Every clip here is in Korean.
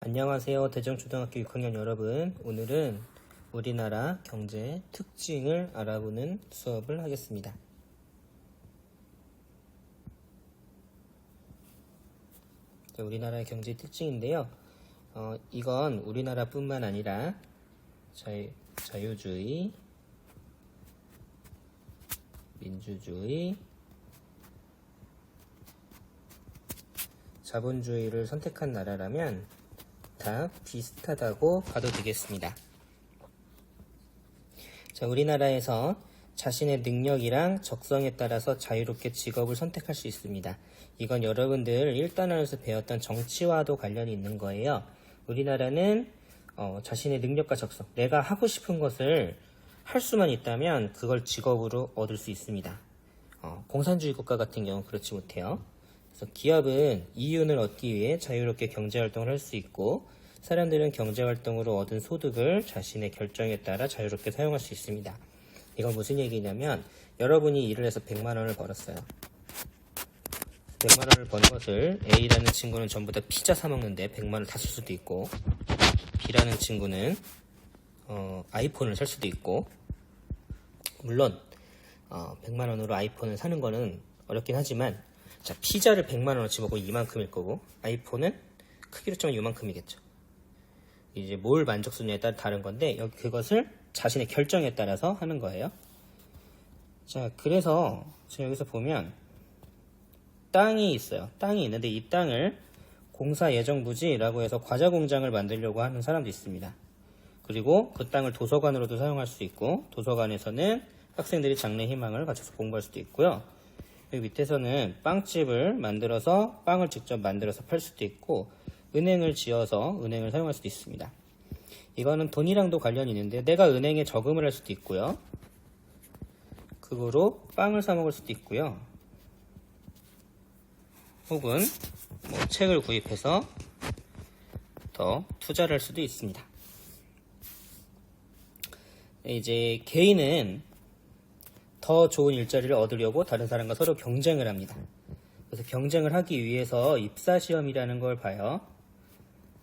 안녕하세요. 대정초등학교 6학년 여러분. 오늘은 우리나라 경제 특징을 알아보는 수업을 하겠습니다. 우리나라의 경제 특징인데요. 이건 우리나라뿐만 아니라 자유주의, 민주주의, 자본주의를 선택한 나라라면 다 비슷하다고 봐도 되겠습니다. 자, 우리나라에서 자신의 능력이랑 적성에 따라서 자유롭게 직업을 선택할 수 있습니다. 이건 여러분들 1단원에서 배웠던 정치와도 관련이 있는 거예요. 우리나라는 자신의 능력과 적성, 내가 하고 싶은 것을 할 수만 있다면 그걸 직업으로 얻을 수 있습니다. 공산주의 국가 같은 경우는 그렇지 못해요. 그래서 기업은 이윤을 얻기 위해 자유롭게 경제활동을 할 수 있고, 사람들은 경제활동으로 얻은 소득을 자신의 결정에 따라 자유롭게 사용할 수 있습니다. 이건 무슨 얘기냐면, 여러분이 일을 해서 100만원을 벌었어요. 100만원을 번 것을 A라는 친구는 전부 다 피자 사 먹는데 100만원을 다 쓸 수도 있고, B라는 친구는 아이폰을 살 수도 있고, 물론 100만원으로 아이폰을 사는 거는 어렵긴 하지만, 자, 피자를 100만원어치 먹으면 이만큼일 거고, 아이폰은 크기로 치면 이만큼이겠죠. 이제 뭘 만족스러냐에 따라 다른 건데, 그것을 자신의 결정에 따라서 하는 거예요. 자, 그래서 지금 여기서 보면 땅이 있어요. 땅이 있는데 이 땅을 공사예정부지라고 해서 과자 공장을 만들려고 하는 사람도 있습니다. 그리고 그 땅을 도서관으로도 사용할 수 있고, 도서관에서는 학생들이 장래 희망을 갖춰서 공부할 수도 있고요. 여기 밑에서는 빵집을 만들어서 빵을 직접 만들어서 팔 수도 있고, 은행을 지어서 은행을 사용할 수도 있습니다. 이거는 돈이랑도 관련이 있는데, 내가 은행에 저금을 할 수도 있고요. 그거로 빵을 사 먹을 수도 있고요. 혹은 책을 구입해서 더 투자를 할 수도 있습니다. 이제 개인은 더 좋은 일자리를 얻으려고 다른 사람과 서로 경쟁을 합니다. 그래서 경쟁을 하기 위해서 입사시험이라는 걸 봐요.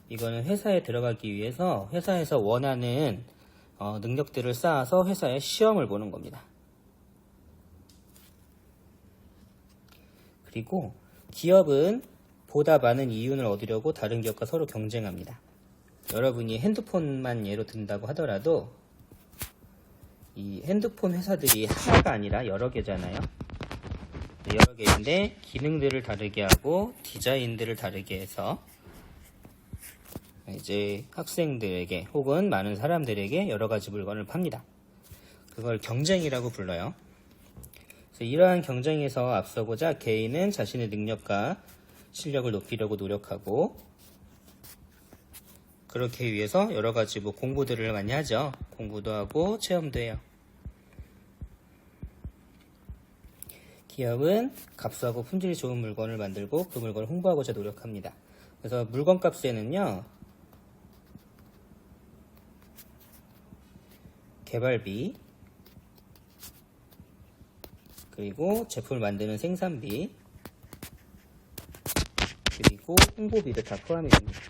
이거는 회사에 들어가기 위해서 회사에서 원하는 능력들을 쌓아서 회사에 시험을 보는 겁니다. 그리고 기업은 보다 많은 이윤을 얻으려고 다른 기업과 서로 경쟁합니다. 여러분이 핸드폰만 예로 든다고 하더라도 이 핸드폰 회사들이 하나가 아니라 여러 개잖아요. 여러 개인데 기능들을 다르게 하고 디자인들을 다르게 해서 이제 학생들에게 혹은 많은 사람들에게 여러 가지 물건을 팝니다. 그걸 경쟁이라고 불러요. 그래서 이러한 경쟁에서 앞서고자 개인은 자신의 능력과 실력을 높이려고 노력하고, 그렇게 위해서 여러 가지 공부들을 많이 하죠. 공부도 하고 체험도 해요. 기업은 값싸고 품질이 좋은 물건을 만들고 그 물건을 홍보하고자 노력합니다. 그래서 물건 값에는요, 개발비, 그리고 제품을 만드는 생산비, 그리고 홍보비도 다 포함이 됩니다.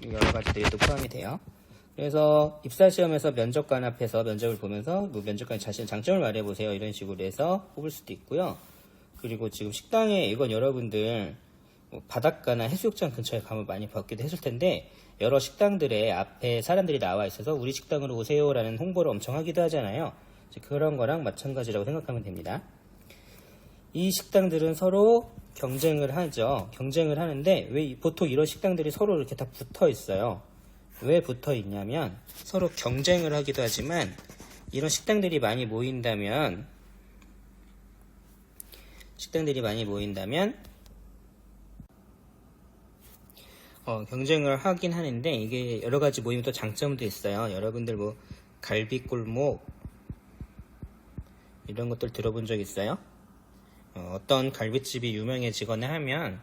여러 가지들이 또 포함이 돼요. 그래서 입사시험에서 면접관 앞에서 면접을 보면서 면접관이 자신의 장점을 말해보세요, 이런 식으로 해서 뽑을 수도 있고요. 그리고 지금 식당에, 이건 여러분들 바닷가나 해수욕장 근처에 가면 많이 봤기도 했을 텐데, 여러 식당들의 앞에 사람들이 나와 있어서 우리 식당으로 오세요 라는 홍보를 엄청 하기도 하잖아요. 그런 거랑 마찬가지라고 생각하면 됩니다. 이 식당들은 서로 경쟁을 하죠. 경쟁을 하는데, 왜 보통 이런 식당들이 서로 이렇게 다 붙어 있어요. 왜 붙어 있냐면, 서로 경쟁을 하기도 하지만, 이런 식당들이 많이 모인다면 경쟁을 하긴 하는데, 이게 여러 가지 모이면 또 장점도 있어요. 여러분들 갈비골목 이런 것들 들어본 적 있어요? 어떤 갈비집이 유명해지거나 하면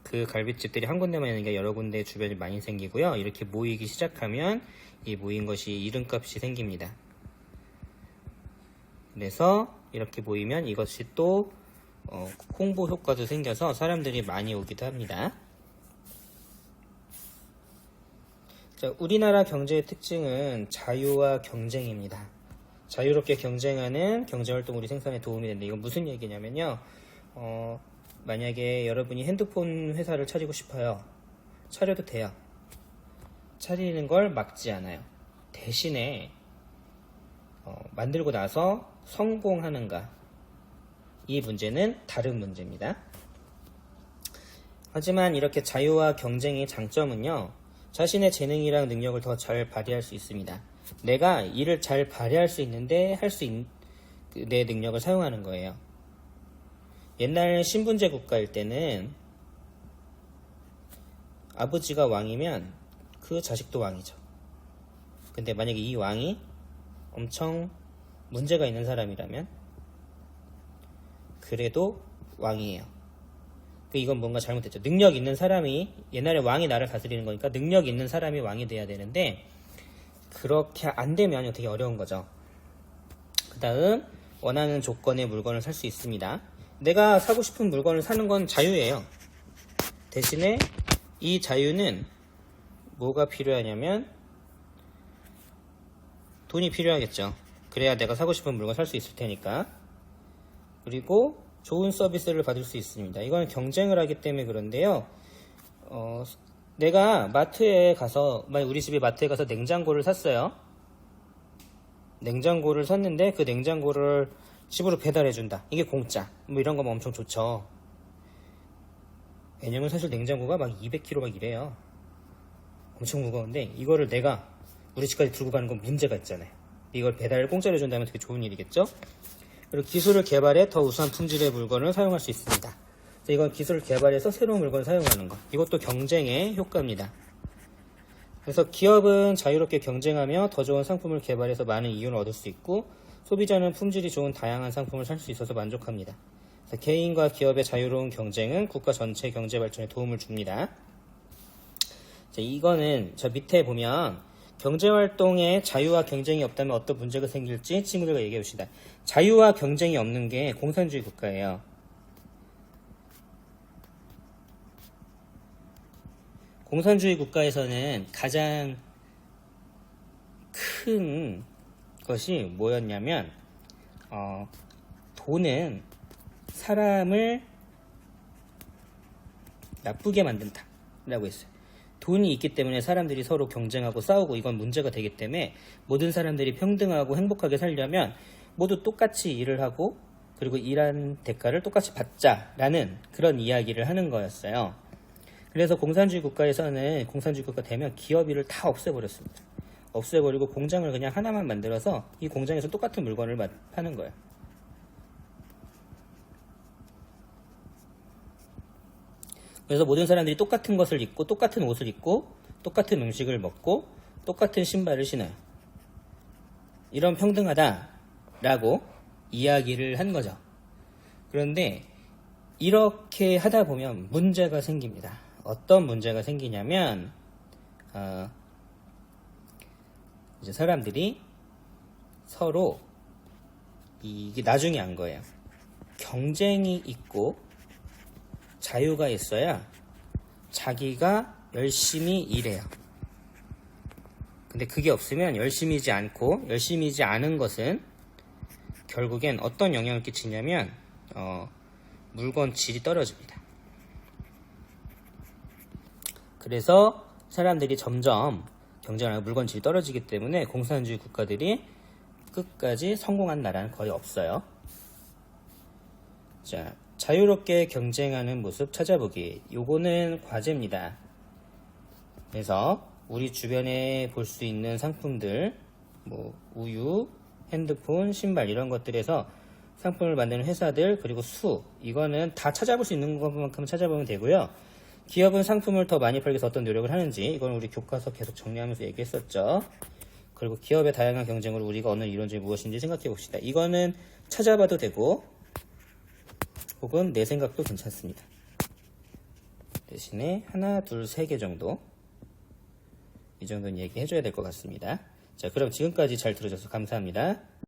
그 갈비집들이 한 군데만 있는 게 여러 군데 주변에 많이 생기고요. 이렇게 모이기 시작하면 이 모인 것이 이름값이 생깁니다. 그래서 이렇게 모이면 이것이 또 홍보 효과도 생겨서 사람들이 많이 오기도 합니다. 자, 우리나라 경제의 특징은 자유와 경쟁입니다. 자유롭게 경쟁하는 경제활동 우리 생산에 도움이 된다. 이건 무슨 얘기냐면요. 만약에 여러분이 핸드폰 회사를 차리고 싶어요. 차려도 돼요. 차리는 걸 막지 않아요. 대신에 만들고 나서 성공하는가, 이 문제는 다른 문제입니다. 하지만 이렇게 자유와 경쟁의 장점은요, 자신의 재능이랑 능력을 더 잘 발휘할 수 있습니다. 내가 일을 잘 발휘할 수 있는데 내 능력을 사용하는 거예요. 옛날 신분제 국가일 때는 아버지가 왕이면 그 자식도 왕이죠. 근데 만약에 이 왕이 엄청 문제가 있는 사람이라면 그래도 왕이에요. 이건 뭔가 잘못됐죠. 능력 있는 사람이, 옛날에 왕이 나라를 다스리는 거니까 능력 있는 사람이 왕이 돼야 되는데 그렇게 안 되면 되게 어려운 거죠. 그 다음, 원하는 조건의 물건을 살 수 있습니다. 내가 사고 싶은 물건을 사는 건 자유예요. 대신에 이 자유는 뭐가 필요하냐면 돈이 필요하겠죠. 그래야 내가 사고 싶은 물건 살 수 있을 테니까. 그리고 좋은 서비스를 받을 수 있습니다. 이건 경쟁을 하기 때문에 그런데요. 내가 마트에 가서, 우리 집에 마트에 가서 냉장고를 샀어요. 냉장고를 샀는데 그 냉장고를 집으로 배달해준다. 이게 공짜. 이런 거면 엄청 좋죠. 왜냐면 사실 냉장고가 막 200kg 막 이래요. 엄청 무거운데 이거를 내가 우리 집까지 들고 가는 건 문제가 있잖아요. 이걸 배달을 공짜로 해준다면 되게 좋은 일이겠죠. 그리고 기술을 개발해 더 우수한 품질의 물건을 사용할 수 있습니다. 이건 기술을 개발해서 새로운 물건을 사용하는 것. 이것도 경쟁의 효과입니다. 그래서 기업은 자유롭게 경쟁하며 더 좋은 상품을 개발해서 많은 이윤을 얻을 수 있고, 소비자는 품질이 좋은 다양한 상품을 살 수 있어서 만족합니다. 그래서 개인과 기업의 자유로운 경쟁은 국가 전체 경제 발전에 도움을 줍니다. 자, 이거는 저 밑에 보면 경제활동에 자유와 경쟁이 없다면 어떤 문제가 생길지 친구들과 얘기해 봅시다. 자유와 경쟁이 없는 게 공산주의 국가예요. 공산주의 국가에서는 가장 큰 것이 뭐였냐면 돈은 사람을 나쁘게 만든다 라고 했어요. 돈이 있기 때문에 사람들이 서로 경쟁하고 싸우고 이건 문제가 되기 때문에 모든 사람들이 평등하고 행복하게 살려면 모두 똑같이 일을 하고 그리고 일한 대가를 똑같이 받자라는 그런 이야기를 하는 거였어요. 그래서 공산주의 국가에서는, 공산주의 국가 되면 기업일을 다 없애버렸습니다. 없애버리고 공장을 그냥 하나만 만들어서 이 공장에서 똑같은 물건을 파는 거예요. 그래서 모든 사람들이 똑같은 것을 입고 똑같은 옷을 입고 똑같은 음식을 먹고 똑같은 신발을 신어요. 이런 평등하다라고 이야기를 한 거죠. 그런데 이렇게 하다 보면 문제가 생깁니다. 어떤 문제가 생기냐면 이제 사람들이 서로 이게 나중에 안 거예요. 경쟁이 있고 자유가 있어야 자기가 열심히 일해요. 근데 그게 없으면 열심히지 않고, 열심히지 않은 것은 결국엔 어떤 영향을 끼치냐면 물건 질이 떨어집니다. 그래서 사람들이 점점 경쟁을 하고 물건 질이 떨어지기 때문에 공산주의 국가들이 끝까지 성공한 나라는 거의 없어요. 자, 자유롭게 경쟁하는 모습 찾아보기. 요거는 과제입니다. 그래서 우리 주변에 볼 수 있는 상품들, 우유, 핸드폰, 신발 이런 것들에서 상품을 만드는 회사들, 그리고 이거는 다 찾아볼 수 있는 것만큼 찾아보면 되고요. 기업은 상품을 더 많이 팔기 위해서 어떤 노력을 하는지, 이건 우리 교과서 계속 정리하면서 얘기했었죠. 그리고 기업의 다양한 경쟁으로 우리가 얻는 이론점이 무엇인지 생각해 봅시다. 이거는 찾아봐도 되고 혹은 내 생각도 괜찮습니다. 대신에 하나, 둘, 3개 정도, 이 정도는 얘기해 줘야 될 것 같습니다. 자, 그럼 지금까지 잘 들어줘서 감사합니다.